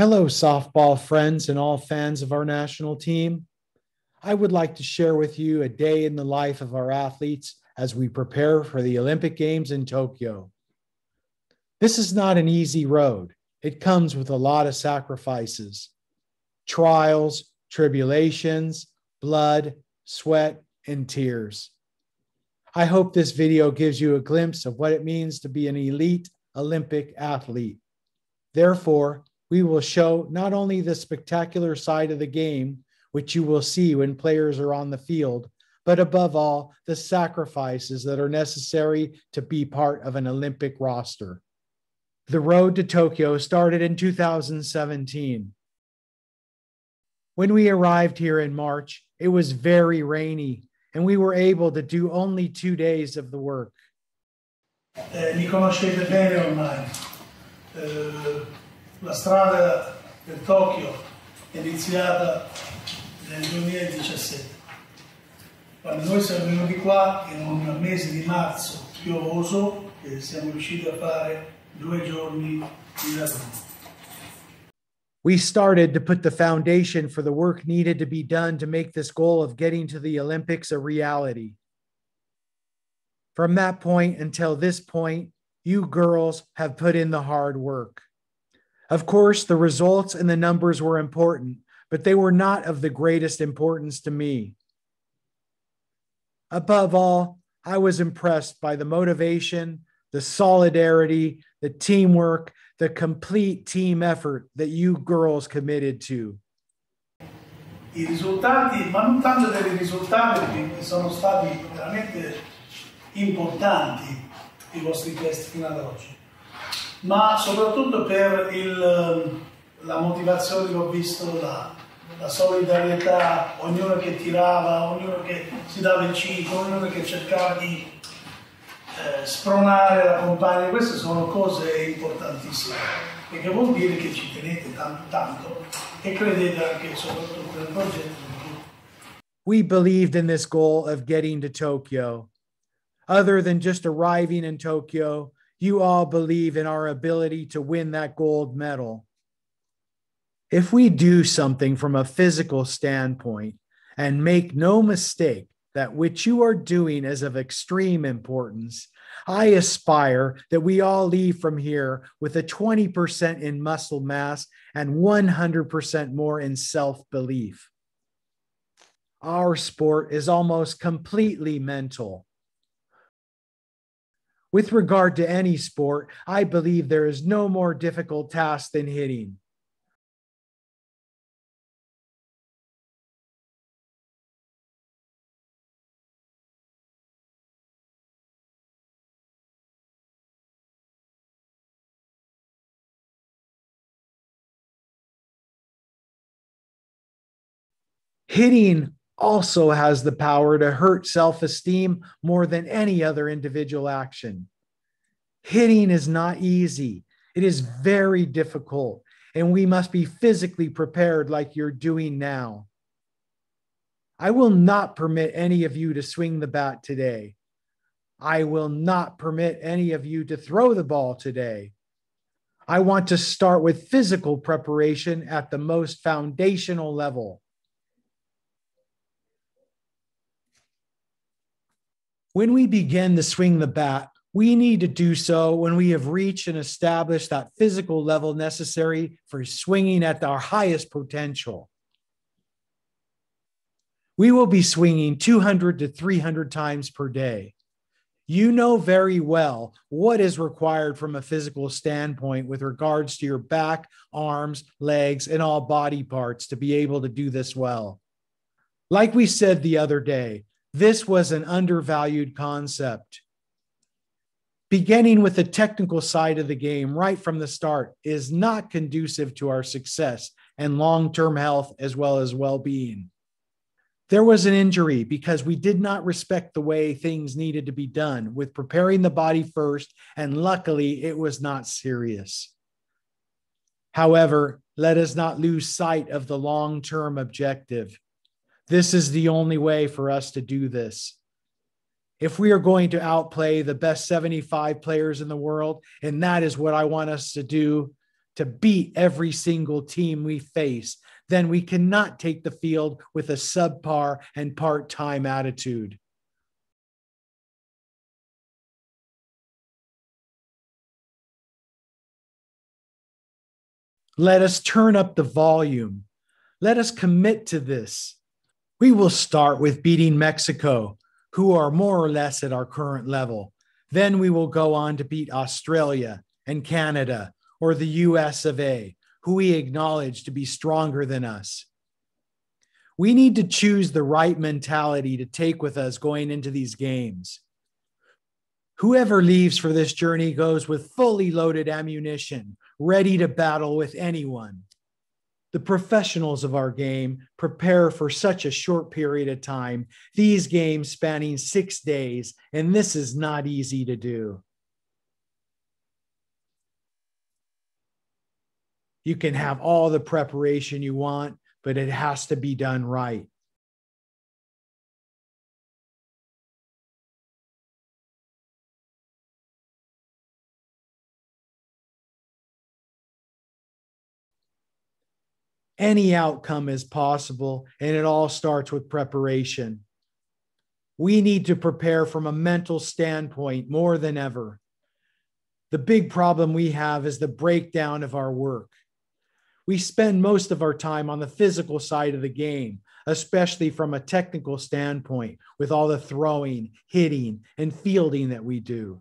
Hello, softball friends and all fans of our national team. I would like to share with you a day in the life of our athletes as we prepare for the Olympic Games in Tokyo. This is not an easy road. It comes with a lot of sacrifices, trials, tribulations, blood, sweat, and tears. I hope this video gives you a glimpse of what it means to be an elite Olympic athlete. Therefore, we will show not only the spectacular side of the game, which you will see when players are on the field, but above all, the sacrifices that are necessary to be part of an Olympic roster. The road to Tokyo started in 2017. When we arrived here in March, it was very rainy, and we were able to do only 2 days of the work. Mi conoscete bene ormai. La strada per Tokyo è iniziata nel 2017. Quando noi siamo venuti qua in un mese di marzo piovoso, e siamo riusciti a fare 2 giorni di lavoro. We started to put the foundation for the work needed to be done to make this goal of getting to the Olympics a reality. From that point until this point, you girls have put in the hard work. Of course, the results and the numbers were important, but they were not of the greatest importance to me. Above all, I was impressed by the motivation, the solidarity, the teamwork, the complete team effort that you girls committed to. I risultati, ma non tanto per i risultati, perché sono stati veramente importanti i vostri test fino ad oggi, ma soprattutto per la motivazione che ho visto, la solidarietà, ognuno che tirava, ognuno che si dava il cibo, ognuno che cercava di spronare la compagna. Queste sono cose importantissime, perché vuol dire che ci tenete tanto e credete anche soprattutto nel progetto. We believed in this goal of getting to Tokyo. Other than just arriving in Tokyo, you all believe in our ability to win that gold medal. If we do something from a physical standpoint, and make no mistake that which you are doing is of extreme importance, I aspire that we all leave from here with a 20% in muscle mass and 100% more in self-belief. Our sport is almost completely mental. With regard to any sport, I believe there is no more difficult task than hitting. Hitting also has the power to hurt self-esteem more than any other individual action. Hitting is not easy. It is very difficult, and we must be physically prepared like you're doing now. I will not permit any of you to swing the bat today. I will not permit any of you to throw the ball today. I want to start with physical preparation at the most foundational level. When we begin to swing the bat, we need to do so when we have reached and established that physical level necessary for swinging at our highest potential. We will be swinging 200 to 300 times per day. You know very well what is required from a physical standpoint with regards to your back, arms, legs, and all body parts to be able to do this well. Like we said the other day, this was an undervalued concept. Beginning with the technical side of the game right from the start is not conducive to our success and long-term health as well as well-being. There was an injury because we did not respect the way things needed to be done with preparing the body first, and luckily it was not serious. However, let us not lose sight of the long-term objective. This is the only way for us to do this. If we are going to outplay the best 75 players in the world, and that is what I want us to do, to beat every single team we face, then we cannot take the field with a subpar and part-time attitude. Let us turn up the volume. Let us commit to this. We will start with beating Mexico, who are more or less at our current level. Then we will go on to beat Australia and Canada, or the US of A, who we acknowledge to be stronger than us. We need to choose the right mentality to take with us going into these games. Whoever leaves for this journey goes with fully loaded ammunition, ready to battle with anyone. The professionals of our game prepare for such a short period of time, these games spanning 6 days, and this is not easy to do. You can have all the preparation you want, but it has to be done right. Any outcome is possible, and it all starts with preparation. We need to prepare from a mental standpoint more than ever. The big problem we have is the breakdown of our work. We spend most of our time on the physical side of the game, especially from a technical standpoint, with all the throwing, hitting, and fielding that we do.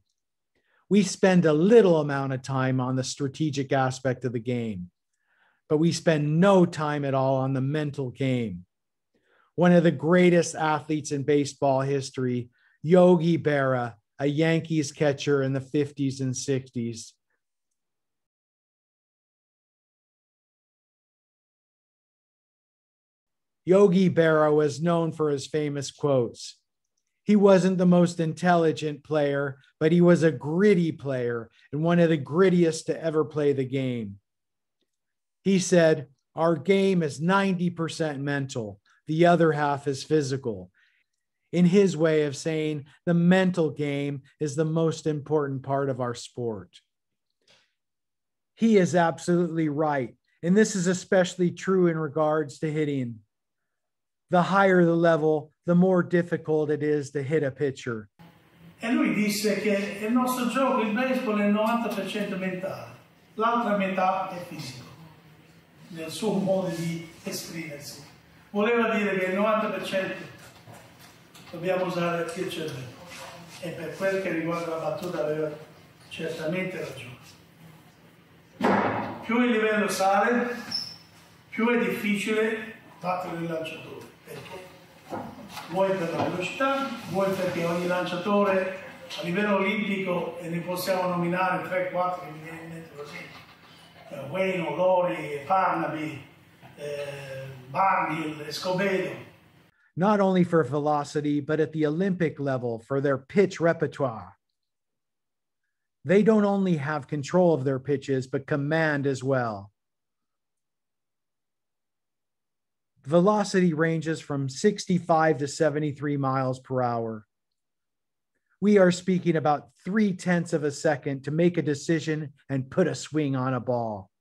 We spend a little amount of time on the strategic aspect of the game, but we spend no time at all on the mental game. One of the greatest athletes in baseball history, Yogi Berra, a Yankees catcher in the 50s and 60s. Yogi Berra was known for his famous quotes. He wasn't the most intelligent player, but he was a gritty player and one of the grittiest to ever play the game. He said, "Our game is 90% mental. The other half is physical." In his way of saying, the mental game is the most important part of our sport. He is absolutely right, and this is especially true in regards to hitting. The higher the level, the more difficult it is to hit a pitcher. E lui disse che il nostro gioco, il baseball, è il 90% mentale, l'altra metà è fisico, nel suo modo di esprimersi. Voleva dire che il 90% dobbiamo usare il cervello, e per quel che riguarda la battuta aveva certamente ragione. Più il livello sale, più è difficile battere il lanciatore. Perché? Vuoi per la velocità, vuoi perché ogni lanciatore a livello olimpico, e ne possiamo nominare 3-4 che mi viene in mente così, Wayne, Lori, Parnaby, Barnhill, Escobedo. Not only for velocity, but at the Olympic level for their pitch repertoire. They don't only have control of their pitches, but command as well. Velocity ranges from 65 to 73 miles per hour. We are speaking about 0.3 of a second to make a decision and put a swing on a ball.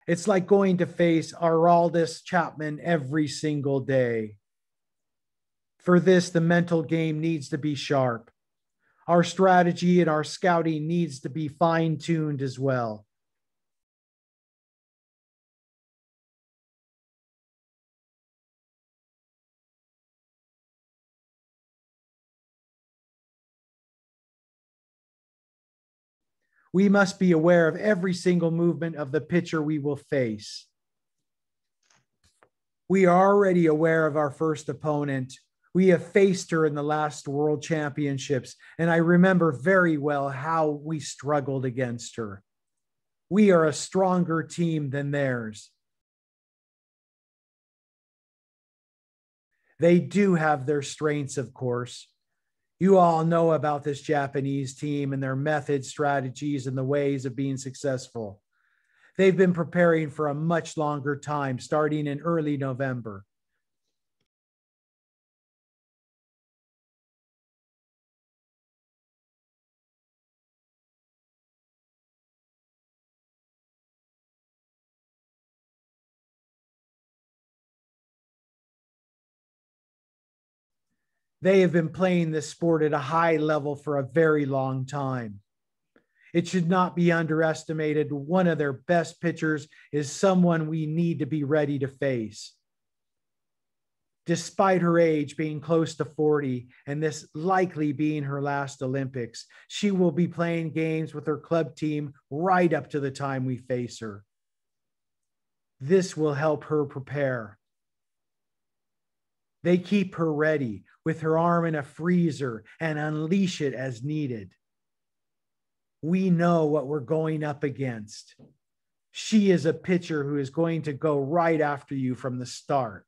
It's like going to face Aroldis Chapman every single day. For this, the mental game needs to be sharp. Our strategy and our scouting needs to be fine-tuned as well. We must be aware of every single movement of the pitcher we will face. We are already aware of our first opponent. We have faced her in the last World Championships, and I remember very well how we struggled against her. We are a stronger team than theirs. They do have their strengths, of course. You all know about this Japanese team and their methods, strategies, and the ways of being successful. They've been preparing for a much longer time, starting in early November. They have been playing this sport at a high level for a very long time. It should not be underestimated. One of their best pitchers is someone we need to be ready to face. Despite her age being close to 40 and this likely being her last Olympics, she will be playing games with her club team right up to the time we face her. This will help her prepare. They keep her ready with her arm in a freezer and unleash it as needed. We know what we're going up against. She is a pitcher who is going to go right after you from the start.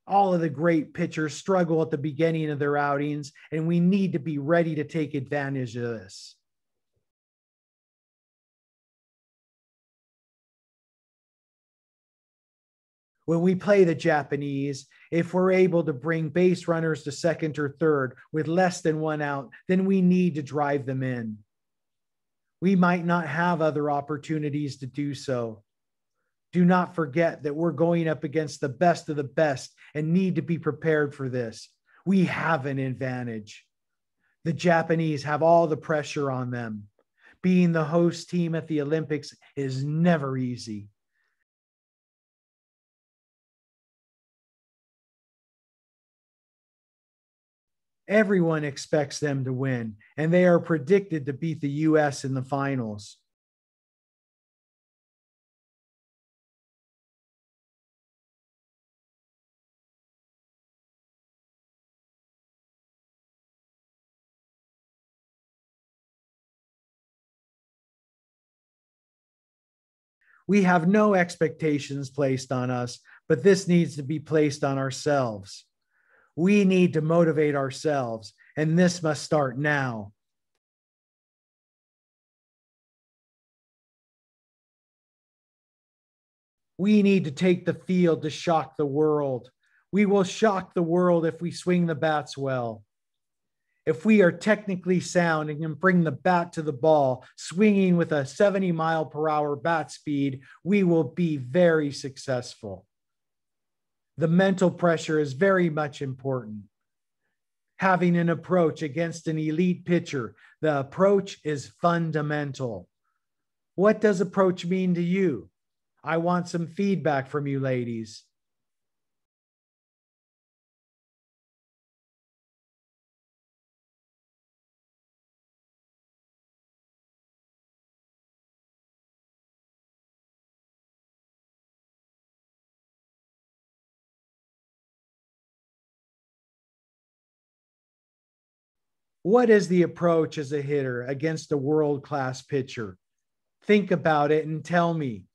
All of the great pitchers struggle at the beginning of their outings, and we need to be ready to take advantage of this. When we play the Japanese, if we're able to bring base runners to second or third with less than one out, then we need to drive them in. We might not have other opportunities to do so. Do not forget that we're going up against the best of the best and need to be prepared for this. We have an advantage. The Japanese have all the pressure on them. Being the host team at the Olympics is never easy. Everyone expects them to win, and they are predicted to beat the U.S. in the finals. We have no expectations placed on us, but this needs to be placed on ourselves. We need to motivate ourselves, and this must start now. We need to take the field to shock the world. We will shock the world if we swing the bats well. If we are technically sound and can bring the bat to the ball, swinging with a 70-mile-per-hour bat speed, we will be very successful. The mental pressure is very much important. Having an approach against an elite pitcher, the approach is fundamental. What does approach mean to you? I want some feedback from you, ladies. What is the approach as a hitter against a world-class pitcher? Think about it and tell me.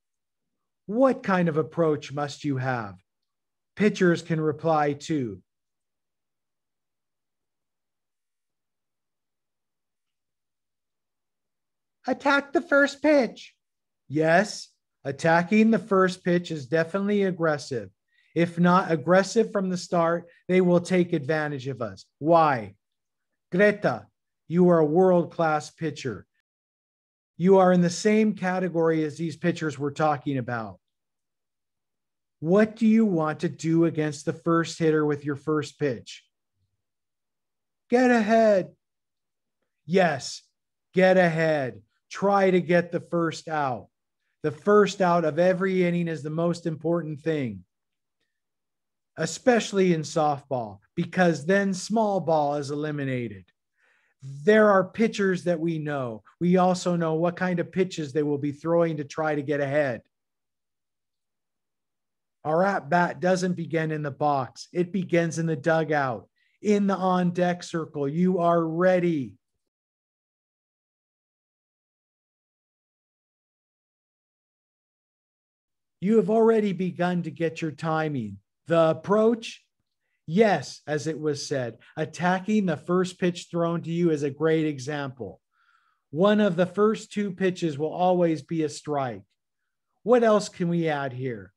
What kind of approach must you have? Pitchers can reply too. Attack the first pitch. Yes, attacking the first pitch is definitely aggressive. If not aggressive from the start, they will take advantage of us. Why? Greta, you are a world-class pitcher. You are in the same category as these pitchers we're talking about. What do you want to do against the first hitter with your first pitch? Get ahead. Yes, get ahead. Try to get the first out. The first out of every inning is the most important thing, especially in softball, because then small ball is eliminated. There are pitchers that we know. We also know what kind of pitches they will be throwing to try to get ahead. Our at-bat doesn't begin in the box. It begins in the dugout. In the on-deck circle, you are ready. You have already begun to get your timing. The approach, yes, as it was said, attacking the first pitch thrown to you is a great example. One of the first two pitches will always be a strike. What else can we add here?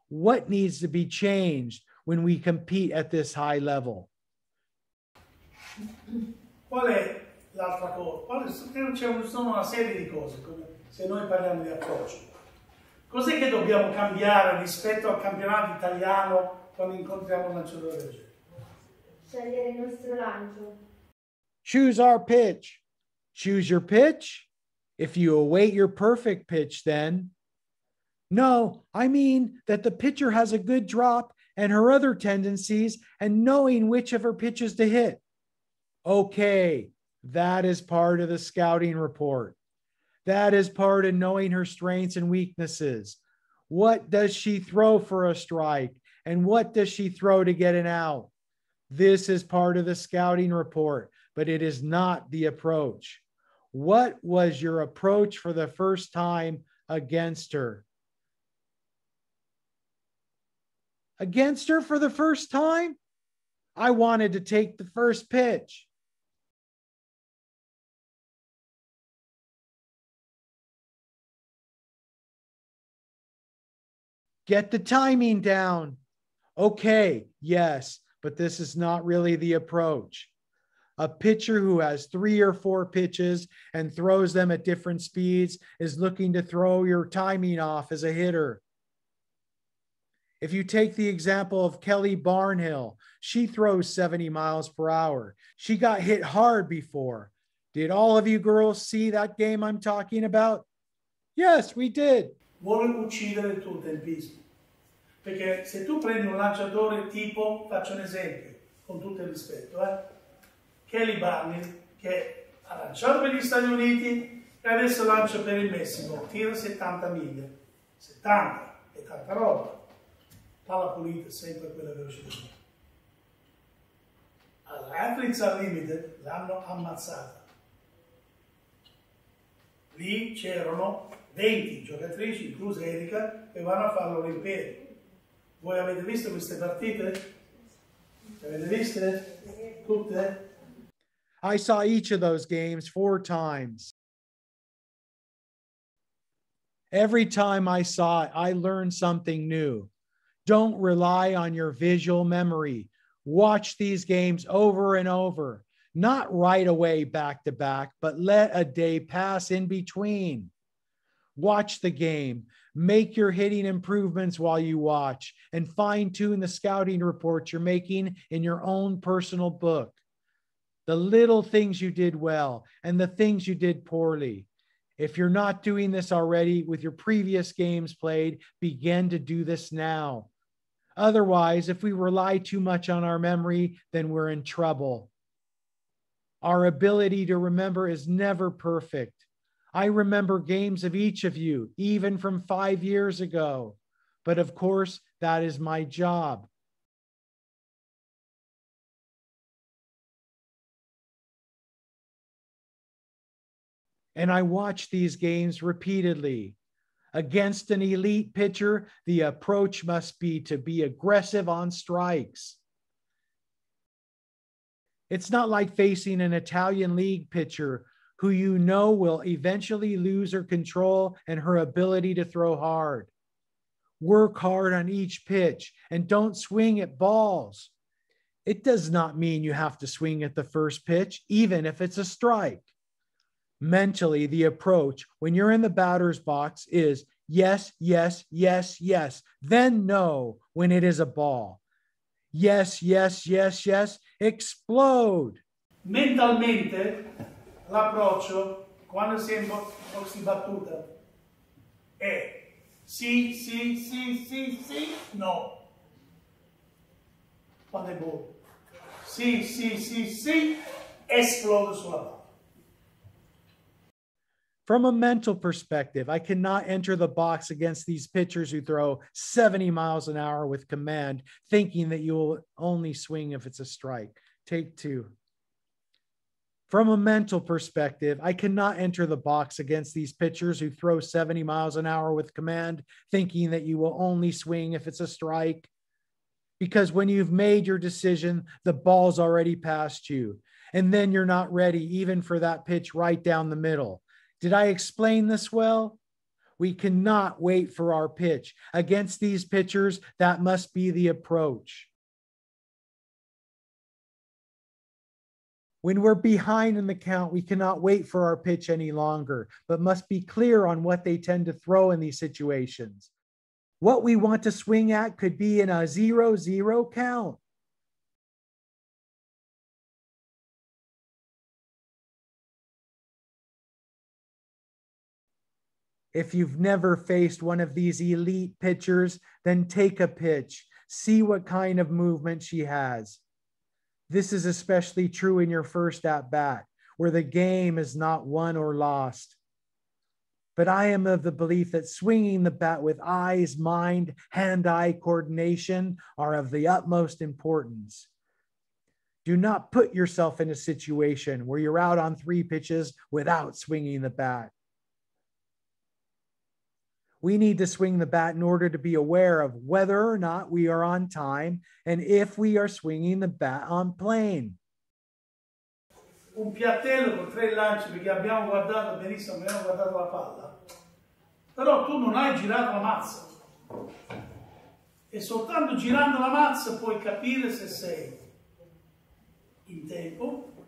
What needs to be changed when we compete at this high level? Qual è l'altra cosa? Sono una serie di cose, come se noi parliamo di approccio. Cos'è che dobbiamo cambiare rispetto al campionato italiano quando incontriamo un lanciatore del genere? Scegliere il nostro lancio. Choose our pitch. Choose your pitch? If you await your perfect pitch, then. No, I mean that the pitcher has a good drop and her other tendencies and knowing which of her pitches to hit. Okay, that is part of the scouting report. That is part of knowing her strengths and weaknesses. What does she throw for a strike? And what does she throw to get an out? This is part of the scouting report, but it is not the approach. What was your approach for the first time against her? Against her for the first time? I wanted to take the first pitch. Get the timing down. Okay, yes, but this is not really the approach. A pitcher who has 3 or 4 pitches and throws them at different speeds is looking to throw your timing off as a hitter. If you take the example of Kelly Barnhill, she throws 70 miles per hour. She got hit hard before. Did all of you girls see that game I'm talking about? Yes, we did. Vuole uccidere il tuo tempismo. Perché se tu prendi un lanciatore tipo, faccio un esempio, con tutto il rispetto, Kelly Barnhill, che ha lanciato per gli Stati Uniti e adesso lancia per il Messico, tira 70 miglia. 70, è tanta roba. Palla pulita è sempre quella velocità. All'Athletes Unlimited l'hanno ammazzata. Lì c'erano 20 giocatrici, inclusa Erika, che vanno a fare l'Olimpiade. Voi avete visto queste partite? Le avete viste? Tutte? I saw each of those games 4 times. Every time I saw it, I learned something new. Don't rely on your visual memory. Watch these games over and over, not right away back to back, but let a day pass in between. Watch the game, make your hitting improvements while you watch, and fine-tune the scouting reports you're making in your own personal book. The little things you did well and the things you did poorly. If you're not doing this already with your previous games played, begin to do this now. Otherwise, if we rely too much on our memory, then we're in trouble. Our ability to remember is never perfect. I remember games of each of you, even from 5 years ago. But of course, that is my job. And I watch these games repeatedly. Against an elite pitcher, the approach must be to be aggressive on strikes. It's not like facing an Italian league pitcher who you know will eventually lose her control and her ability to throw hard. Work hard on each pitch and don't swing at balls. It does not mean you have to swing at the first pitch, even if it's a strike. Mentally, the approach when you're in the batter's box is yes, yes, yes, yes, then no when it is a ball. Yes, yes, yes, yes, explode. Mentalmente l'approccio quando si è in box di battuta è sì, sì, sì, sì, sì, no. Quando è ball. Sì, sì, sì, sì, esplode sulla palla. From a mental perspective, I cannot enter the box against these pitchers who throw 70 miles an hour with command, thinking that you will only swing if it's a strike. Take 2. From a mental perspective, I cannot enter the box against these pitchers who throw 70 miles an hour with command, thinking that you will only swing if it's a strike. Because when you've made your decision, the ball's already past you. And then you're not ready even for that pitch right down the middle. Did I explain this well? We cannot wait for our pitch. Against these pitchers, that must be the approach. When we're behind in the count, we cannot wait for our pitch any longer, but must be clear on what they tend to throw in these situations. What we want to swing at could be in a 0-0 count. If you've never faced one of these elite pitchers, then take a pitch. See what kind of movement she has. This is especially true in your first at-bat, where the game is not won or lost. But I am of the belief that swinging the bat with eyes, mind, hand-eye coordination are of the utmost importance. Do not put yourself in a situation where you're out on 3 pitches without swinging the bat. We need to swing the bat in order to be aware of whether or not we are on time and if we are swinging the bat on plane. Un piattello con 3 lanci, perché abbiamo guardato benissimo, abbiamo guardato la palla, però tu non hai girato la mazza e soltanto girando la mazza puoi capire se sei in tempo,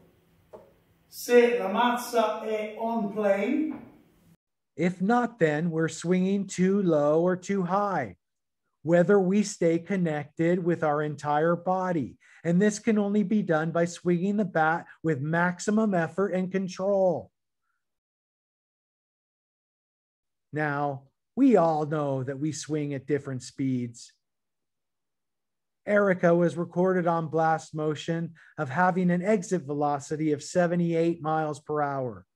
se la mazza è on plane. If not, then we're swinging too low or too high, whether we stay connected with our entire body. And this can only be done by swinging the bat with maximum effort and control. Now, we all know that we swing at different speeds. Enrico was recorded on blast motion of having an exit velocity of 78 miles per hour.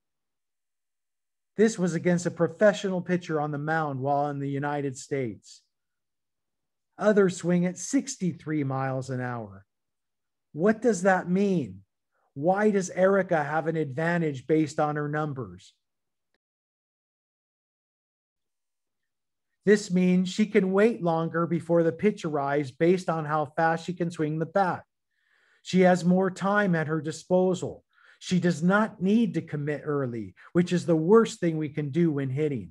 This was against a professional pitcher on the mound while in the United States. Others swing at 63 miles an hour. What does that mean? Why does Enrico have an advantage based on her numbers? This means she can wait longer before the pitch arrives based on how fast she can swing the bat. She has more time at her disposal. She does not need to commit early, which is the worst thing we can do when hitting.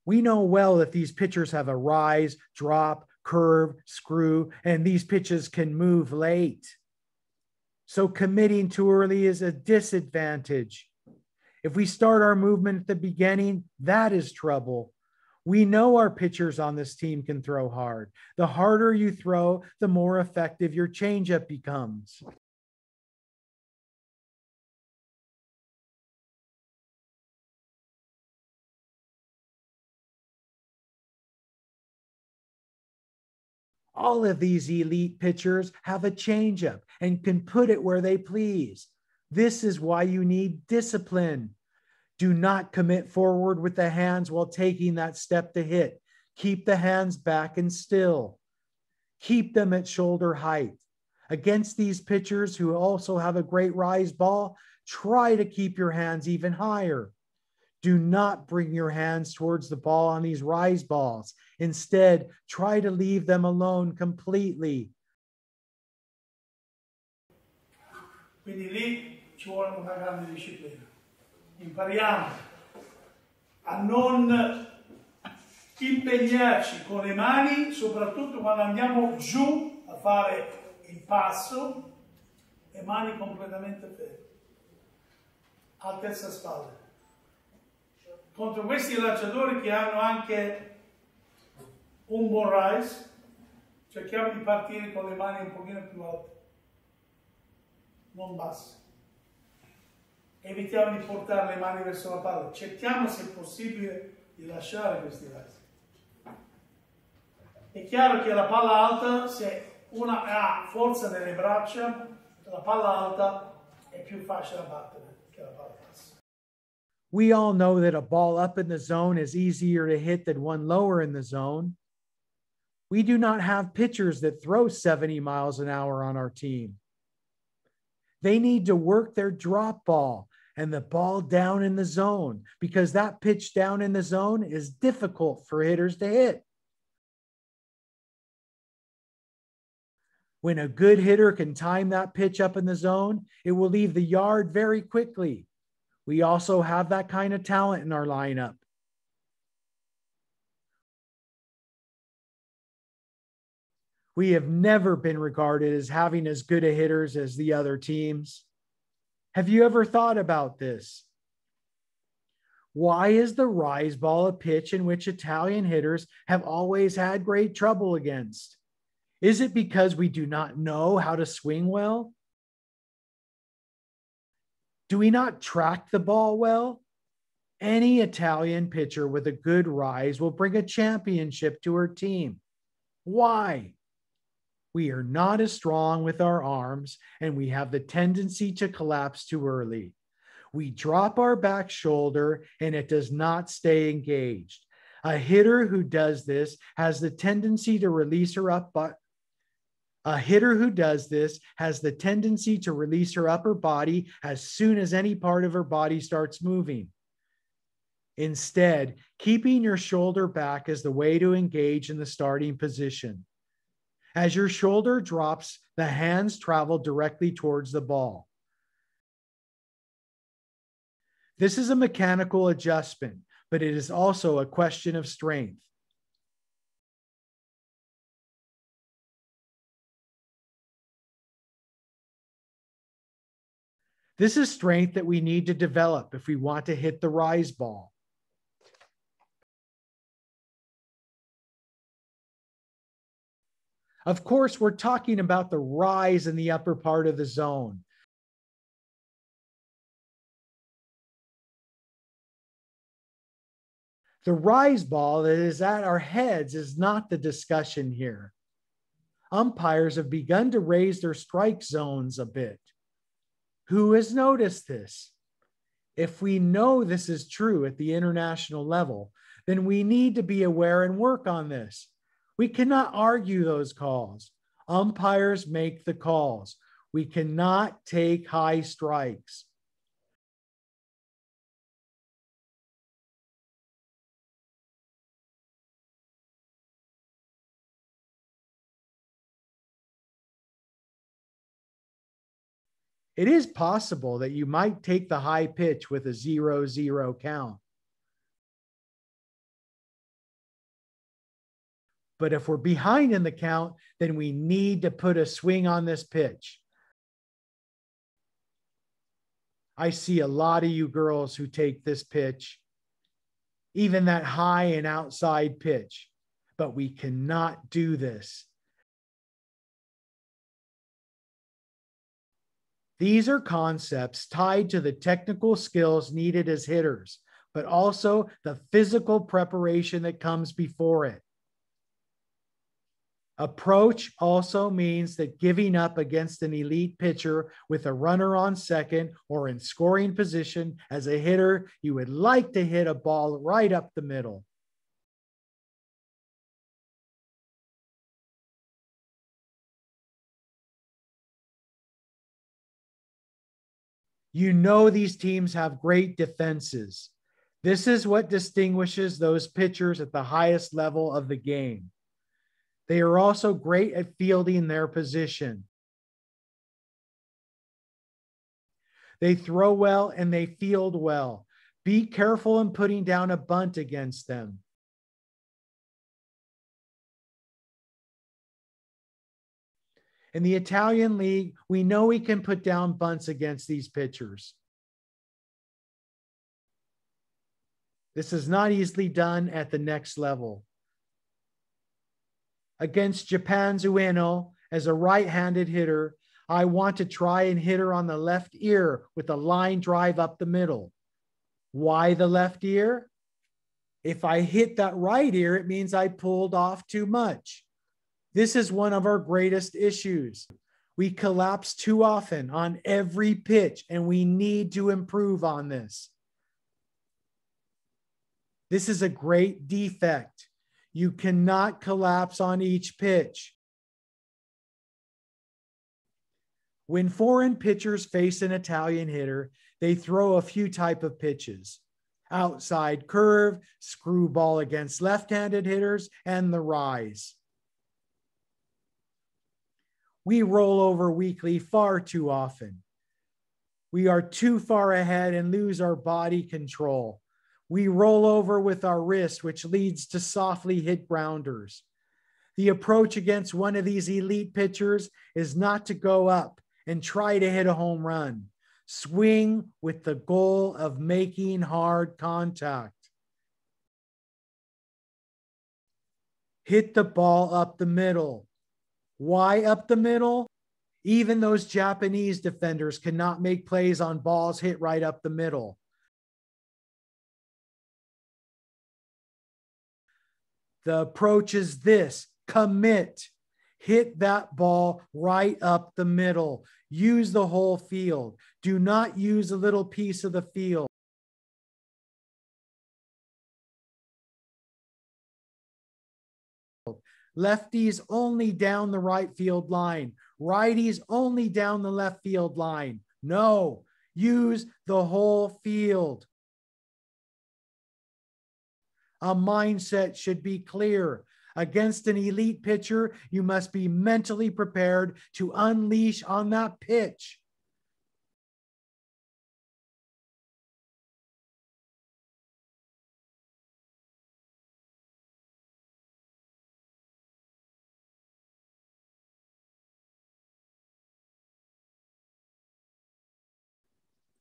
We know well that these pitchers have a rise, drop, curve, screw, and these pitches can move late. So committing too early is a disadvantage. If we start our movement at the beginning, that is trouble. We know our pitchers on this team can throw hard. The harder you throw, the more effective your changeup becomes. All of these elite pitchers have a changeup and can put it where they please. This is why you need discipline. Do not commit forward with the hands while taking that step to hit. Keep the hands back and still. Keep them at shoulder height. Against these pitchers who also have a great rise ball, try to keep your hands even higher. Do not bring your hands towards the ball on these rise balls. Instead, try to leave them alone completely. Quindi lì ci vuole una grande disciplina. Impariamo a non impegnarci con le mani, soprattutto quando andiamo giù a fare il passo, le mani completamente ferme, altezza spalle. Contro questi lanciatori che hanno anche un buon rise, cerchiamo di partire con le mani un pochino più alte, non basse. Evitiamo di portare le mani verso la palla, cerchiamo se possibile di lasciare questi rise. È chiaro che la palla alta, se una ha forza nelle braccia, la palla alta è più facile da battere che la palla bassa. We all know that a ball up in the zone is easier to hit than one lower in the zone. We do not have pitchers that throw 70 miles an hour on our team. They need to work their drop ball and the ball down in the zone, because that pitch down in the zone is difficult for hitters to hit. When a good hitter can time that pitch up in the zone, it will leave the yard very quickly. We also have that kind of talent in our lineup. We have never been regarded as having as good a hitters as the other teams. Have you ever thought about this? Why is the rise ball a pitch in which Italian hitters have always had great trouble against? Is it because we do not know how to swing well? Do we not track the ball well? Any Italian pitcher with a good rise will bring a championship to her team. Why? We are not as strong with our arms, and we have the tendency to collapse too early. We drop our back shoulder, and it does not stay engaged. A hitter who does this has the tendency to release her upper body as soon as any part of her body starts moving. Instead, keeping your shoulder back is the way to engage in the starting position. As your shoulder drops, the hands travel directly towards the ball. This is a mechanical adjustment, but it is also a question of strength. This is strength that we need to develop if we want to hit the rise ball. Of course, we're talking about the rise in the upper part of the zone. The rise ball that is at our heads is not the discussion here. Umpires have begun to raise their strike zones a bit. Who has noticed this? If we know this is true at the international level, then we need to be aware and work on this. We cannot argue those calls. Umpires make the calls. We cannot take high strikes. It is possible that you might take the high pitch with a 0-0 count. But if we're behind in the count, then we need to put a swing on this pitch. I see a lot of you girls who take this pitch, even that high and outside pitch, but we cannot do this. These are concepts tied to the technical skills needed as hitters, but also the physical preparation that comes before it. Approach also means that giving up against an elite pitcher with a runner on second or in scoring position as a hitter, you would like to hit a ball right up the middle. You know these teams have great defenses. This is what distinguishes those pitchers at the highest level of the game. They are also great at fielding their position. They throw well and they field well. Be careful in putting down a bunt against them. In the Italian league, we know we can put down bunts against these pitchers. This is not easily done at the next level. Against Japan's Ueno, as a right-handed hitter, I want to try and hit her on the left ear with a line drive up the middle. Why the left ear? If I hit that right ear, it means I pulled off too much. This is one of our greatest issues. We collapse too often on every pitch, and we need to improve on this. This is a great defect. You cannot collapse on each pitch. When foreign pitchers face an Italian hitter, they throw a few types of pitches: outside curve, screwball against left-handed hitters, and the rise. We roll over weakly far too often. We are too far ahead and lose our body control. We roll over with our wrist, which leads to softly hit grounders. The approach against one of these elite pitchers is not to go up and try to hit a home run. Swing with the goal of making hard contact. Hit the ball up the middle. Why up the middle? Even those Japanese defenders cannot make plays on balls hit right up the middle. The approach is this: commit. Hit that ball right up the middle. Use the whole field. Do not use a little piece of the field. Lefties only down the right field line. Righties only down the left field line. No, use the whole field. A mindset should be clear. Against an elite pitcher, you must be mentally prepared to unleash on that pitch.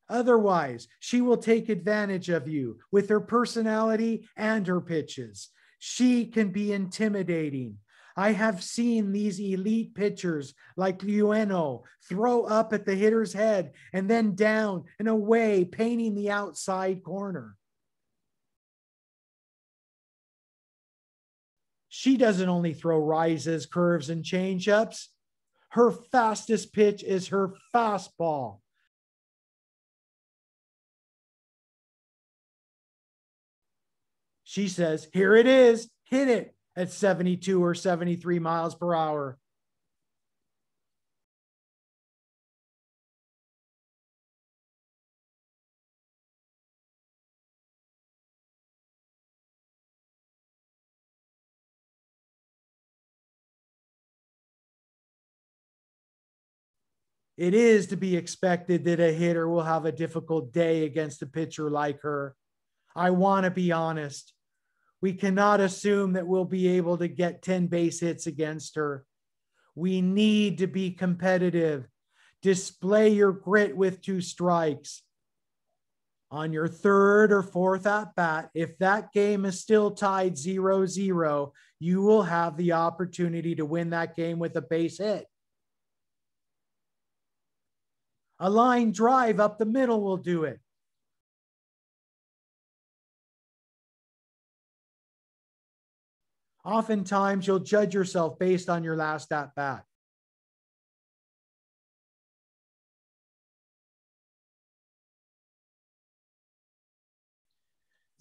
Otherwise, she will take advantage of you with her personality and her pitches. She can be intimidating. I have seen these elite pitchers like Lueno throw up at the hitter's head and then down and away, painting the outside corner. She doesn't only throw rises, curves, and changeups. Her fastest pitch is her fastball. She says, here it is, hit it at 72 or 73 miles per hour. It is to be expected that a hitter will have a difficult day against a pitcher like her. I want to be honest. We cannot assume that we'll be able to get 10 base hits against her. We need to be competitive. Display your grit with 2 strikes. On your 3rd or 4th at bat, if that game is still tied 0-0, you will have the opportunity to win that game with a base hit. A line drive up the middle will do it. Oftentimes, you'll judge yourself based on your last at-bat.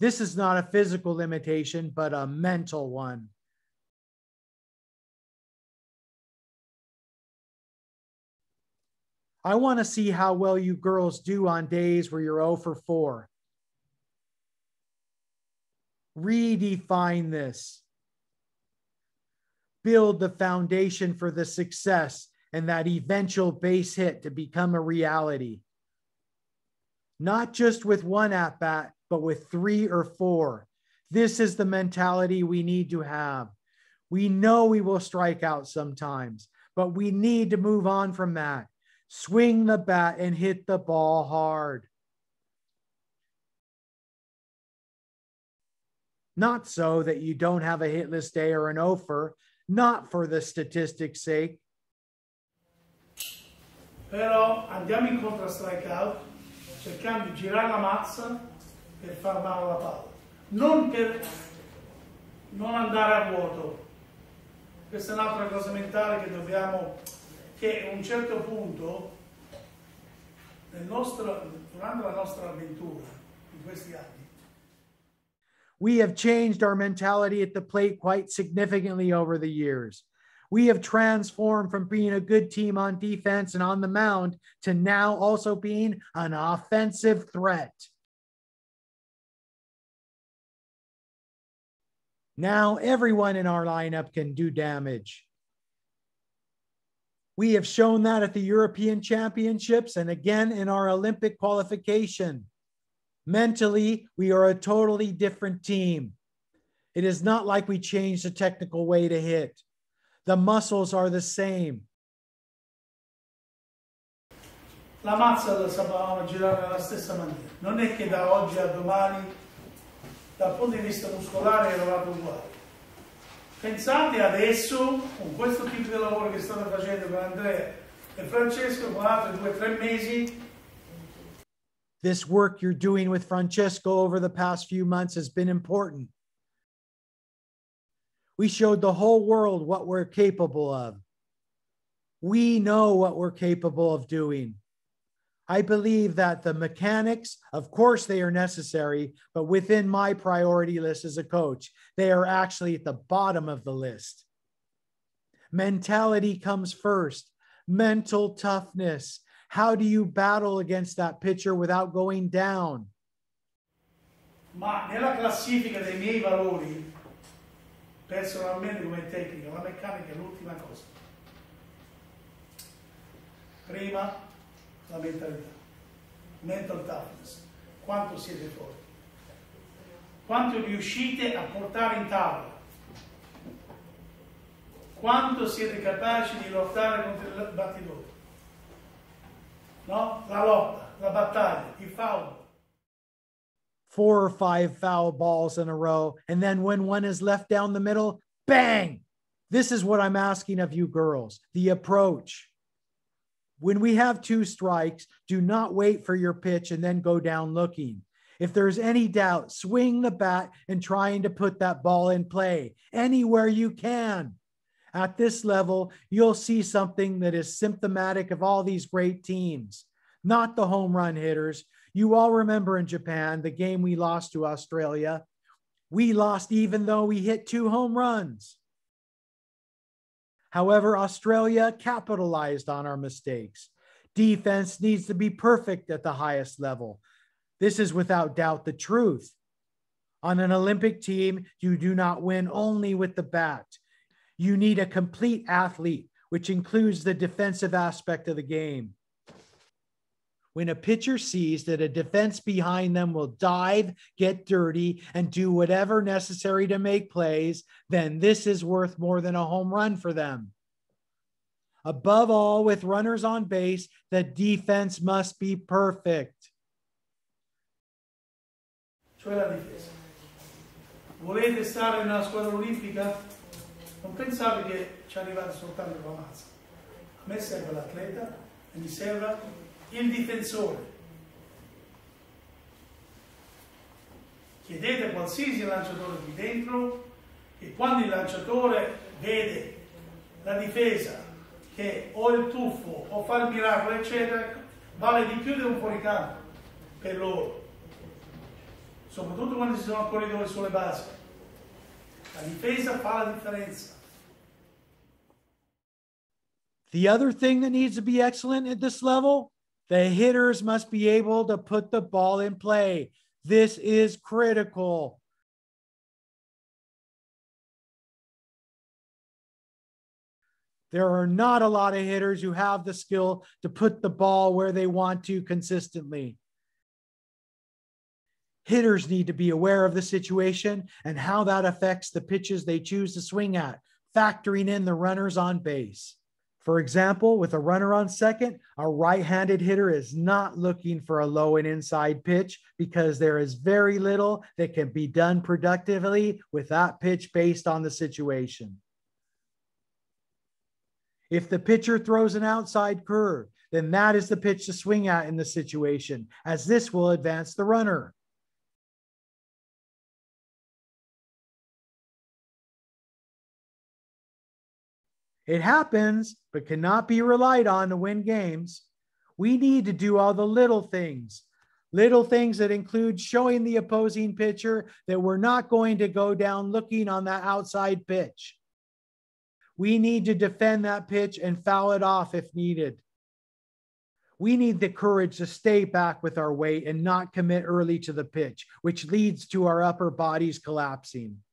This is not a physical limitation, but a mental one. I want to see how well you girls do on days where you're 0 for 4. Redefine this. Build the foundation for the success and that eventual base hit to become a reality. Not just with 1 at-bat, but with 3 or 4. This is the mentality we need to have. We know we will strike out sometimes, but we need to move on from that. Swing the bat and hit the ball hard. Not so that you don't have a hitless day or an offer, not for the statistics' sake. Però andiamo in contra strikeout cercando di girare la mazza per far male alla palla, non per non andare a vuoto. Questa è un'altra cosa mentale che dobbiamo, che a un certo punto durante la nostra avventura in questi anni. We have changed our mentality at the plate quite significantly over the years. We have transformed from being a good team on defense and on the mound to now also being an offensive threat. Now everyone in our lineup can do damage. We have shown that at the European Championships and again in our Olympic qualification. Mentally, we are a totally different team. It is not like we changed the technical way to hit. The muscles are the same. La mazza la sapevamo girare nella stessa maniera. Non è che da oggi a domani, dal punto di vista muscolare, eravate uguali. Pensate adesso, con questo tipo di lavoro che state facendo con Andrea E Francesco con altri 2 o 3 mesi. This work you're doing with Francesco over the past few months has been important. We showed the whole world what we're capable of. We know what we're capable of doing. I believe that the mechanics, of course, they are necessary, but within my priority list as a coach, they are actually at the bottom of the list. Mentality comes first, mental toughness. How do you battle against that pitcher without going down? Ma nella classifica dei miei valori, personalmente come tecnica, la meccanica è l'ultima cosa. Prima la mentalità, mental toughness, quanto siete forti, quanto riuscite a portare in tavola, quanto siete capaci di lottare contro il battitore, no? La lotta, la battaglia, il foul. 4 or 5 foul balls in a row, and then when one is left down the middle, bang! This is what I'm asking of you girls, the approach. When we have 2 strikes, do not wait for your pitch and then go down looking. If there's any doubt, swing the bat and trying to put that ball in play anywhere you can. At this level, you'll see something that is symptomatic of all these great teams, not the home run hitters. You all remember in Japan, the game we lost to Australia. We lost even though we hit 2 home runs. However, Australia capitalized on our mistakes. Defense needs to be perfect at the highest level. This is without doubt the truth. On an Olympic team, you do not win only with the bat. You need a complete athlete, which includes the defensive aspect of the game. When a pitcher sees that a defense behind them will dive, get dirty, and do whatever necessary to make plays, then this is worth more than a home run for them. Above all, with runners on base, the defense must be perfect. Cioè la difesa. Volete stare nella squadra olimpica? Non pensate che ci arrivate soltanto con la mazza. A me serve l'atleta e mi serve il difensore. Chiedete a qualsiasi lanciatore qui dentro che quando il lanciatore vede la difesa che o il tuffo o fa il miracolo eccetera, vale di più di un fuoricampo per loro, soprattutto quando si sono a corridoi sulle basi. La difesa fa la differenza. The other thing that needs to be excellent at this level, the hitters must be able to put the ball in play. This is critical. There are not a lot of hitters who have the skill to put the ball where they want to consistently. Hitters need to be aware of the situation and how that affects the pitches they choose to swing at, factoring in the runners on base. For example, with a runner on second, a right-handed hitter is not looking for a low and inside pitch because there is very little that can be done productively with that pitch based on the situation. If the pitcher throws an outside curve, then that is the pitch to swing at in the situation, as this will advance the runner. It happens, but cannot be relied on to win games. We need to do all the little things that include showing the opposing pitcher that we're not going to go down looking on that outside pitch. We need to defend that pitch and foul it off if needed. We need the courage to stay back with our weight and not commit early to the pitch, which leads to our upper bodies collapsing.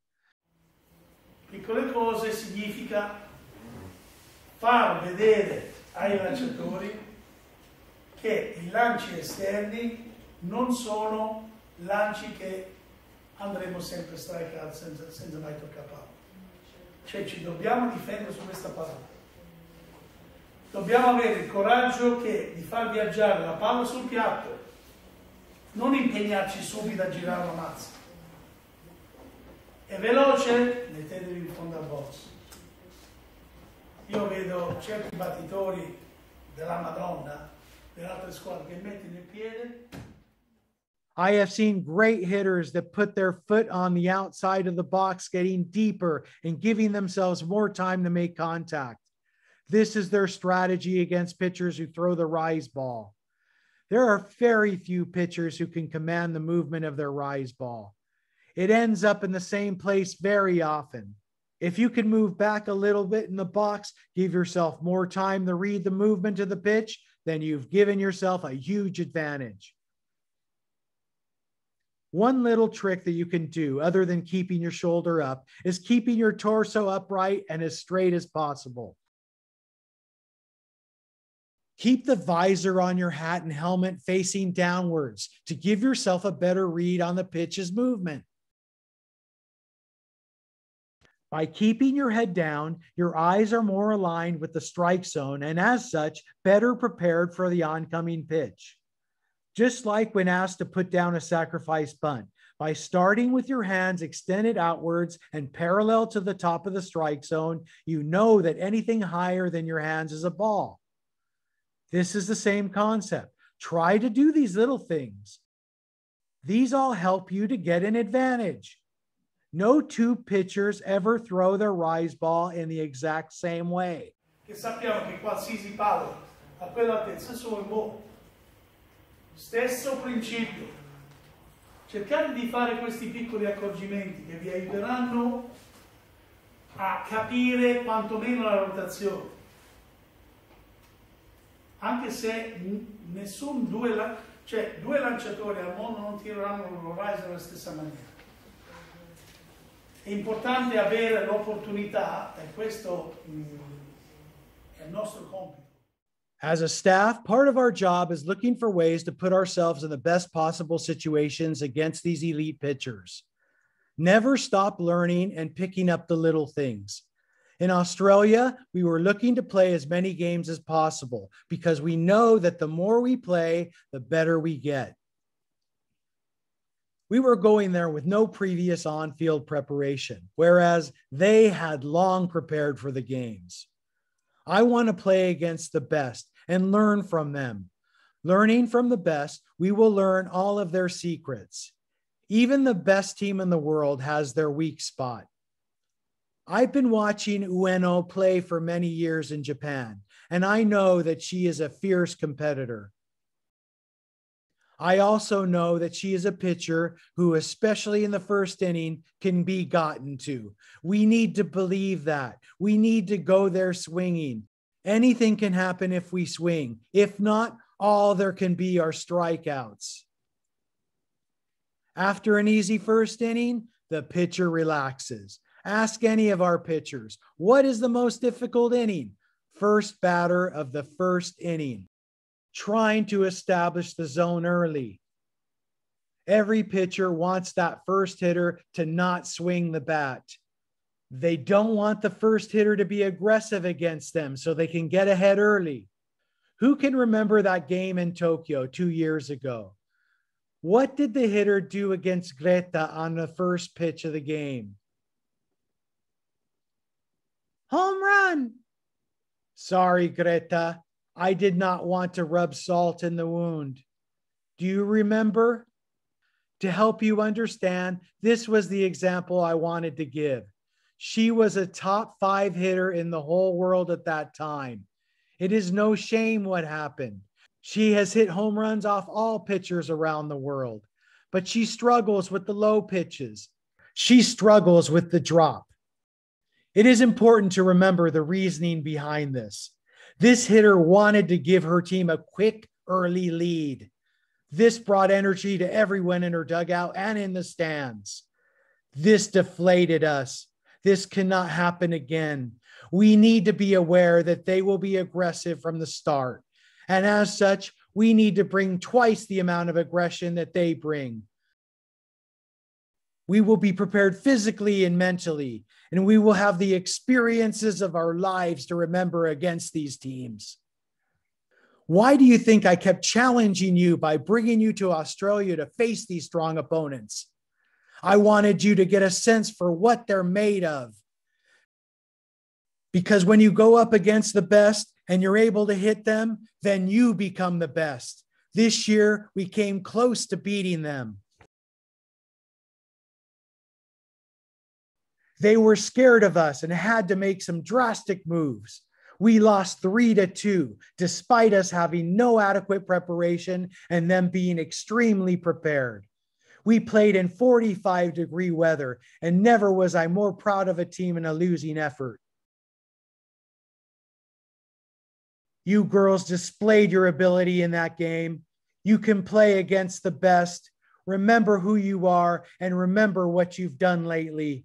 Piccole cose significa far vedere ai lanciatori che i lanci esterni non sono lanci che andremo sempre a strike senza mai toccare palla. Cioè ci dobbiamo difendere su questa palla. Dobbiamo avere il coraggio di far viaggiare la palla sul piatto, non impegnarci subito a girare la mazza. È veloce? Mettetevi in fondo al box. Io vedo certi battitori della Madonna per altre squadre che mettono il piede. I have seen great hitters that put their foot on the outside of the box, getting deeper and giving themselves more time to make contact. This is their strategy against pitchers who throw the rise ball. There are very few pitchers who can command the movement of their rise ball. It ends up in the same place very often. If you can move back a little bit in the box, give yourself more time to read the movement of the pitch, then you've given yourself a huge advantage. One little trick that you can do other than keeping your shoulder up is keeping your torso upright and as straight as possible. Keep the visor on your hat and helmet facing downwards to give yourself a better read on the pitch's movement. By keeping your head down, your eyes are more aligned with the strike zone and as such, better prepared for the oncoming pitch. Just like when asked to put down a sacrifice bunt, by starting with your hands extended outwards and parallel to the top of the strike zone, you know that anything higher than your hands is a ball. This is the same concept. Try to do these little things. These all help you to get an advantage. No two pitchers ever throw their rise ball in the exact same way. Che sappiamo che qualsiasi palo a quell'altezza sono stesso principio. Cercate di fare questi piccoli accorgimenti che vi aiuteranno a capire quantomeno la rotazione. Anche se due lanciatori al mondo non tireranno lo rise nella stessa maniera. È importante avere l'opportunità, e questo è il nostro compito. As a staff, part of our job is looking for ways to put ourselves in the best possible situations against these elite pitchers. Never stop learning and picking up the little things. In Australia, we were looking to play as many games as possible because we know that the more we play, the better we get. We were going there with no previous on-field preparation, whereas they had long prepared for the games. I want to play against the best and learn from them. Learning from the best, we will learn all of their secrets. Even the best team in the world has their weak spot. I've been watching Ueno play for many years in Japan, and I know that she is a fierce competitor. I also know that she is a pitcher who, especially in the first inning, can be gotten to. We need to believe that. We need to go there swinging. Anything can happen if we swing. If not, all there can be are strikeouts. After an easy first inning, the pitcher relaxes. Ask any of our pitchers, what is the most difficult inning? First batter of the first inning. Trying to establish the zone early. Every pitcher wants that first hitter to not swing the bat. They don't want the first hitter to be aggressive against them so they can get ahead early. Who can remember that game in Tokyo 2 years ago? What did the hitter do against Greta on the first pitch of the game? Home run. Sorry, Greta. I did not want to rub salt in the wound. Do you remember? To help you understand, this was the example I wanted to give. She was a top 5 hitter in the whole world at that time. It is no shame what happened. She has hit home runs off all pitchers around the world, but she struggles with the low pitches. She struggles with the drop. It is important to remember the reasoning behind this. This hitter wanted to give her team a quick, early lead. This brought energy to everyone in her dugout and in the stands. This deflated us. This cannot happen again. We need to be aware that they will be aggressive from the start. And as such, we need to bring twice the amount of aggression that they bring. We will be prepared physically and mentally, and we will have the experiences of our lives to remember against these teams. Why do you think I kept challenging you by bringing you to Australia to face these strong opponents? I wanted you to get a sense for what they're made of. Because when you go up against the best and you're able to hit them, then you become the best. This year, we came close to beating them. They were scared of us and had to make some drastic moves. We lost 3-2, despite us having no adequate preparation and them being extremely prepared. We played in 45-degree weather, and never was I more proud of a team in a losing effort. You girls displayed your ability in that game. You can play against the best. Remember who you are and remember what you've done lately.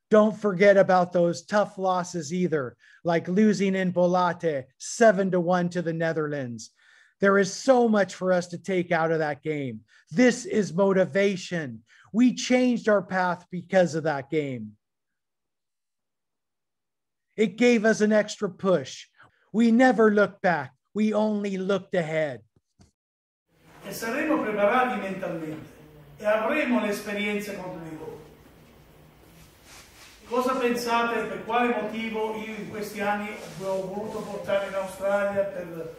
Don't forget about those tough losses either, like losing in Obletter 7-1 to the Netherlands. There is so much for us to take out of that game. This is motivation. We changed our path because of that game. It gave us an extra push. We never looked back. We only looked ahead. E saremo preparati mentalmente e avremo le esperienze contro di voi. Cosa pensate per quale motivo io in questi anni ho voluto portare in Australia per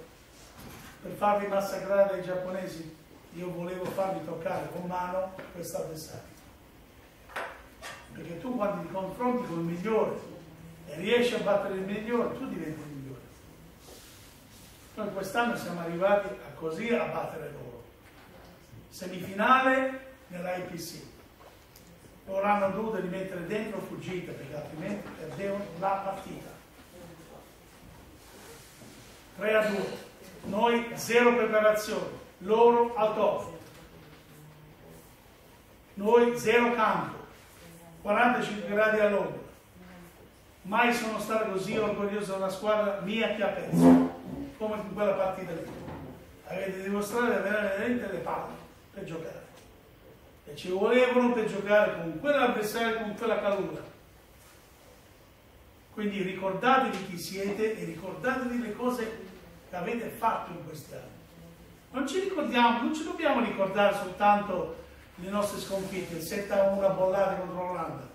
farvi massacrare dai giapponesi? Io volevo farvi toccare con mano questo avversario. Perché tu quando ti confronti con il migliore e riesci a battere il migliore, tu diventi il migliore. Noi quest'anno siamo arrivati così a battere loro. Semifinale nell'IPC. Loro hanno dovuto rimettere dentro fuggita perché altrimenti perdevano la partita. 3-2. Noi 0 preparazione, loro al top. Noi 0 campo, 45 gradi all'ombra. Mai sono stato così orgoglioso della squadra mia che ha perso, come in quella partita lì. Avete dimostrato di avere veramente le palle per giocare. E ci volevano per giocare con quell'avversario, con quella calura. Quindi ricordatevi chi siete e ricordatevi le cose che avete fatto in questi anni. Non ci dobbiamo ricordare soltanto le nostre sconfitte, il 7-1 bollate contro l'Olanda.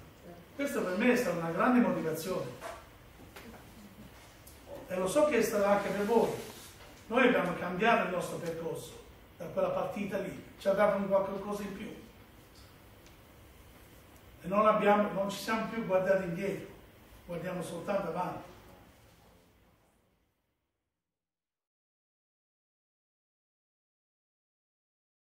Questo per me è stata una grande motivazione. E lo so che è stata anche per voi. Noi abbiamo cambiato il nostro percorso da quella partita lì, ci ha dato qualcosa in più. E non ci siamo più guardati indietro, guardiamo soltanto avanti.